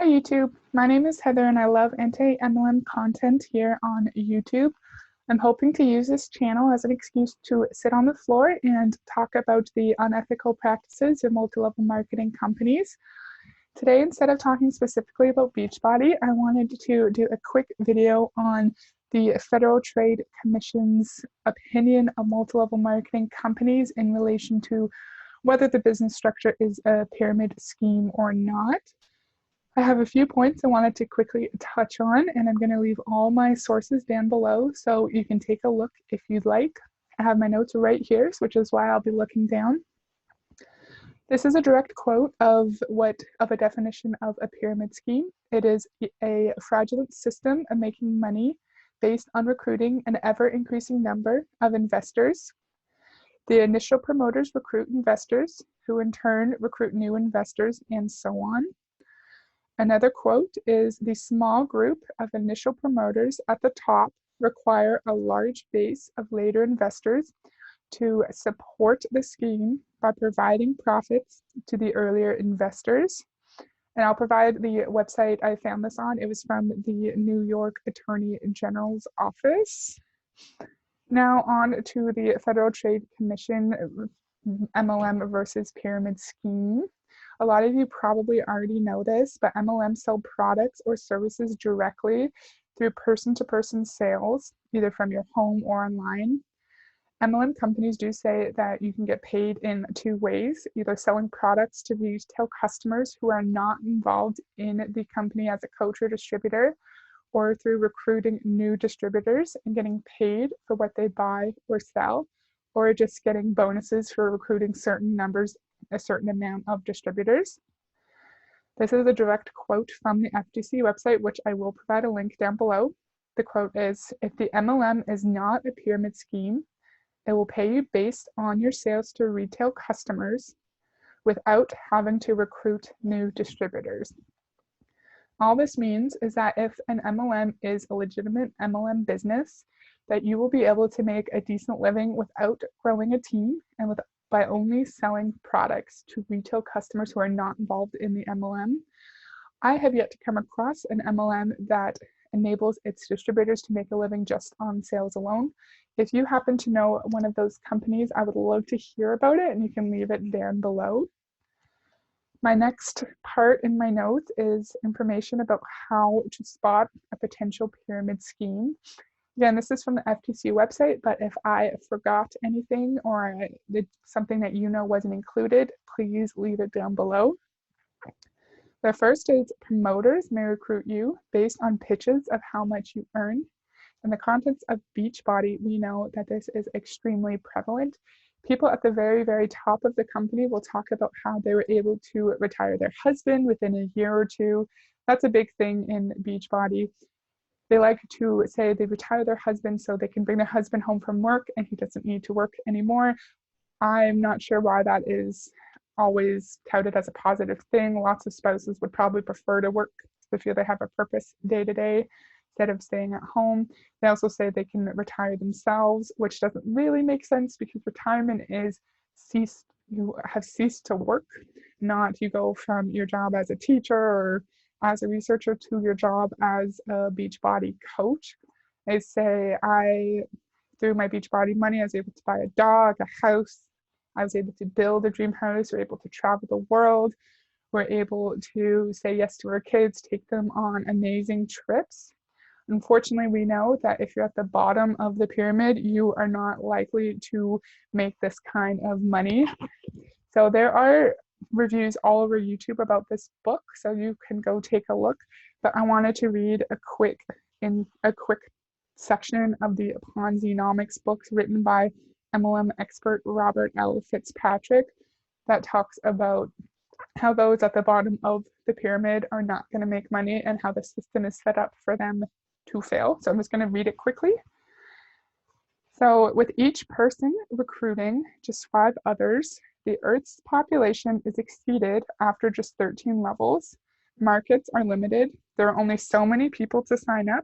Hi YouTube, my name is Heather and I love anti-MLM content here on YouTube. I'm hoping to use this channel as an excuse to sit on the floor and talk about the unethical practices of multi-level marketing companies. Today, instead of talking specifically about Beachbody, I wanted to do a quick video on the Federal Trade Commission's opinion of multi-level marketing companies in relation to whether the business structure is a pyramid scheme or not. I have a few points I wanted to quickly touch on, and I'm going to leave all my sources down below so you can take a look if you'd like. I have my notes right here, which is why I'll be looking down. This is a direct quote of a definition of a pyramid scheme. It is a fraudulent system of making money based on recruiting an ever-increasing number of investors. The initial promoters recruit investors, who in turn recruit new investors, and so on. Another quote is, the small group of initial promoters at the top require a large base of later investors to support the scheme by providing profits to the earlier investors. And I'll provide the website I found this on. It was from the New York Attorney General's office. Now on to the Federal Trade Commission MLM versus pyramid scheme. A lot of you probably already know this, but MLMs sell products or services directly through person-to-person sales, either from your home or online. MLM companies do say that you can get paid in two ways, either selling products to retail customers who are not involved in the company as a coach or distributor, or through recruiting new distributors and getting paid for what they buy or sell, or just getting bonuses for recruiting a certain amount of distributors. This is a direct quote from the FTC website, which I will provide a link down below. The quote is, if the MLM is not a pyramid scheme, it will pay you based on your sales to retail customers without having to recruit new distributors. All this means is that if an MLM is a legitimate MLM business, that you will be able to make a decent living without growing a team and by only selling products to retail customers who are not involved in the MLM. I have yet to come across an MLM that enables its distributors to make a living just on sales alone. If you happen to know one of those companies, I would love to hear about it, and you can leave it down below. My next part in my notes is information about how to spot a potential pyramid scheme. Again, this is from the FTC website, but if I forgot anything or something that you know wasn't included, please leave it down below. The first is, promoters may recruit you based on pitches of how much you earn. In the context of Beachbody, we know that this is extremely prevalent. People at the very, very top of the company will talk about how they were able to retire their husband within a year or two. That's a big thing in Beachbody. They like to say they retire their husband so they can bring their husband home from work and he doesn't need to work anymore. I'm not sure why that is always touted as a positive thing. Lots of spouses would probably prefer to work to feel they have a purpose day to day instead of staying at home. They also say they can retire themselves, which doesn't really make sense because retirement is you have ceased to work, not you go from your job as a teacher or as a researcher to your job as a Beachbody coach. They say, through my Beachbody money, I was able to buy a dog, a house. I was able to build a dream house. We're able to travel the world. We're able to say yes to our kids, take them on amazing trips. Unfortunately, we know that if you're at the bottom of the pyramid, you are not likely to make this kind of money. So there are reviews all over YouTube about this book, so you can go take a look. But I wanted to read a quick section of the Ponzi-nomics books written by MLM expert Robert L. Fitzpatrick that talks about how those at the bottom of the pyramid are not going to make money and how the system is set up for them to fail. So I'm just going to read it quickly. So with each person recruiting just 5 others, the Earth's population is exceeded after just 13 levels. Markets are limited. There are only so many people to sign up.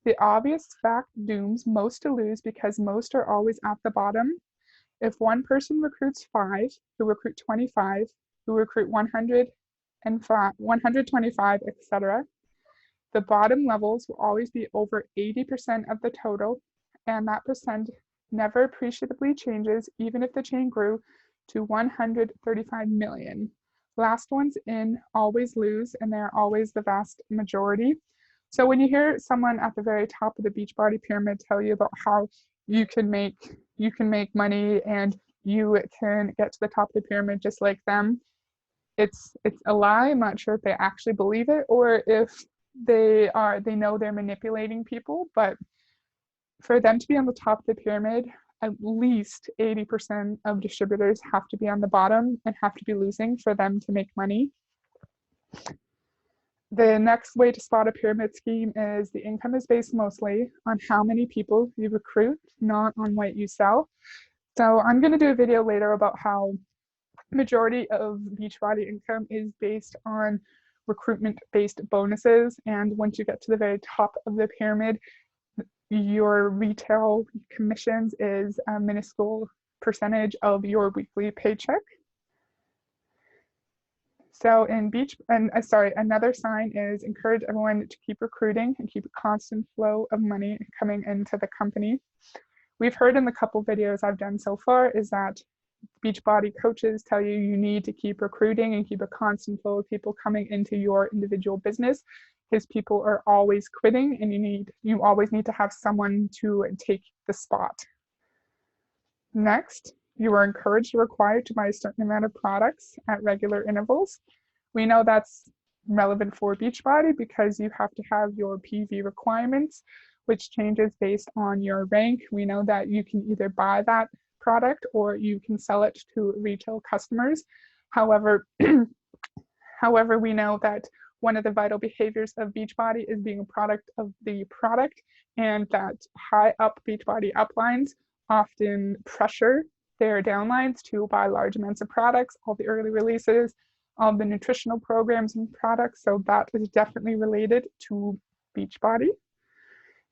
The obvious fact dooms most to lose because most are always at the bottom. If one person recruits 5, who recruit 25, who recruit 100, and 125, etc. The bottom levels will always be over 80% of the total, and that percent never appreciably changes even if the chain grew to 135 million. Last ones in always lose, and they're always the vast majority. So when you hear someone at the very top of the Beachbody pyramid tell you about how you can make money and you can get to the top of the pyramid just like them, it's a lie. I'm not sure if they actually believe it or if they know they're manipulating people, but for them to be on the top of the pyramid, at least 80% of distributors have to be on the bottom and have to be losing for them to make money. The next way to spot a pyramid scheme is the income is based mostly on how many people you recruit, not on what you sell. So I'm going to do a video later about how majority of Beachbody income is based on recruitment-based bonuses, and once you get to the very top of the pyramid, your retail commissions is a minuscule percentage of your weekly paycheck. So another sign is encourage everyone to keep recruiting and keep a constant flow of money coming into the company. We've heard in the couple videos I've done so far is that Beachbody coaches tell you you need to keep recruiting and keep a constant flow of people coming into your individual business because people are always quitting and you always need to have someone to take the spot. Next, you are encouraged or required to buy a certain amount of products at regular intervals. We know that's relevant for Beachbody because you have to have your PV requirements, which changes based on your rank. We know that you can either buy that product or you can sell it to retail customers. However, we know that one of the vital behaviors of Beachbody is being a product of the product, and that high up Beachbody uplines often pressure their downlines to buy large amounts of products, all the early releases, all the nutritional programs and products. So that is definitely related to Beachbody.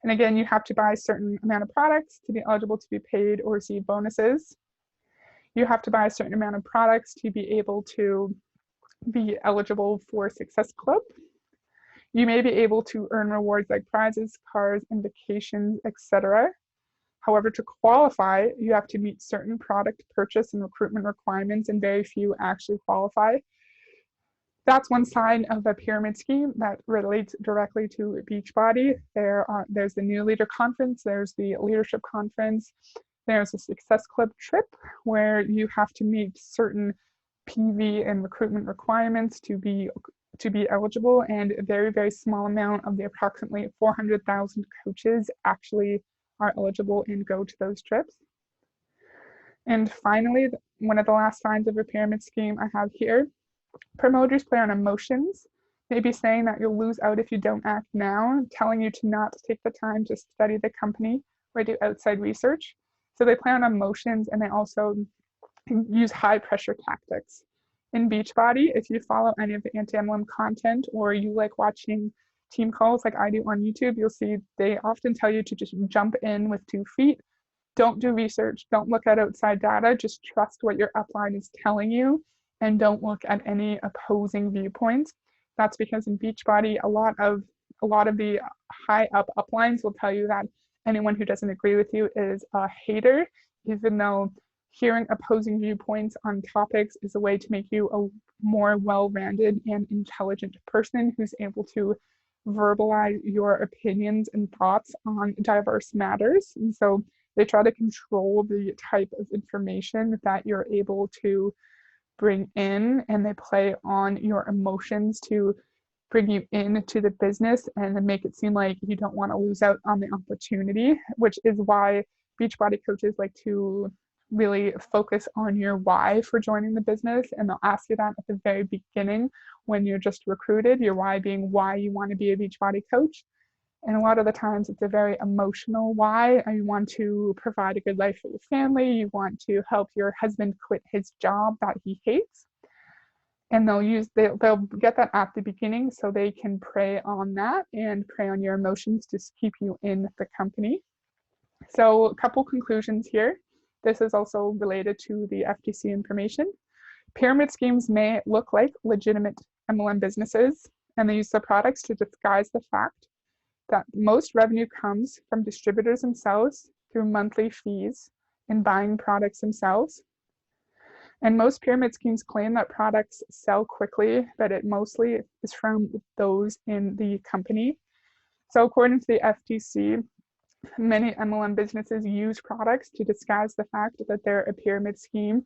And again, you have to buy a certain amount of products to be eligible to be paid or receive bonuses. You have to buy a certain amount of products to be able to be eligible for Success Club. You may be able to earn rewards like prizes, cars, and vacations, etc. However, to qualify, you have to meet certain product purchase and recruitment requirements, and very few actually qualify. That's one sign of a pyramid scheme that relates directly to Beachbody. There's the New Leader Conference, there's the Leadership Conference, there's a Success Club trip where you have to meet certain PV and recruitment requirements to be eligible, and a very, very small amount of the approximately 400,000 coaches actually are eligible and go to those trips. And finally, one of the last signs of a pyramid scheme I have here, promoters play on emotions, maybe saying that you'll lose out if you don't act now, telling you to not take the time to study the company or do outside research. So they play on emotions, and they also use high pressure tactics. In Beachbody, if you follow any of the anti-MLM content or you like watching team calls like I do on YouTube, you'll see they often tell you to just jump in with 2 feet. Don't do research, don't look at outside data, just trust what your upline is telling you and don't look at any opposing viewpoints. That's because in Beachbody, a lot of the high up uplines will tell you that anyone who doesn't agree with you is a hater, even though hearing opposing viewpoints on topics is a way to make you a more well-rounded and intelligent person who's able to verbalize your opinions and thoughts on diverse matters. And so they try to control the type of information that you're able to bring in, and they play on your emotions to bring you into the business and make it seem like you don't want to lose out on the opportunity, which is why Beachbody coaches like to really focus on your why for joining the business, and they'll ask you that at the very beginning when you're just recruited, your why being why you want to be a Beachbody coach. And a lot of the times it's a very emotional why. You want to provide a good life for your family, you want to help your husband quit his job that he hates, and they'll get that at the beginning so they can prey on that and prey on your emotions to keep you in the company. So a couple conclusions here. This is also related to the FTC information. Pyramid schemes may look like legitimate MLM businesses, and they use their products to disguise the fact that most revenue comes from distributors themselves through monthly fees in buying products themselves. And most pyramid schemes claim that products sell quickly, but it mostly is from those in the company. So according to the FTC, many MLM businesses use products to disguise the fact that they're a pyramid scheme,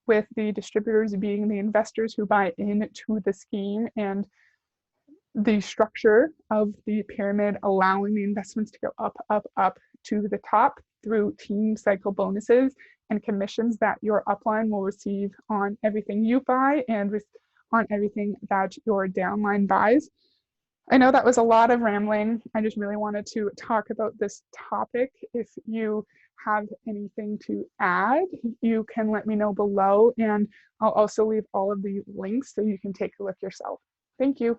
with the distributors being the investors who buy into the scheme, and the structure of the pyramid allowing the investments to go up, up, up to the top through team cycle bonuses and commissions that your upline will receive on everything you buy and on everything that your downline buys. I know that was a lot of rambling. I just really wanted to talk about this topic. If you have anything to add, you can let me know below, and I'll also leave all of the links so you can take a look yourself. Thank you.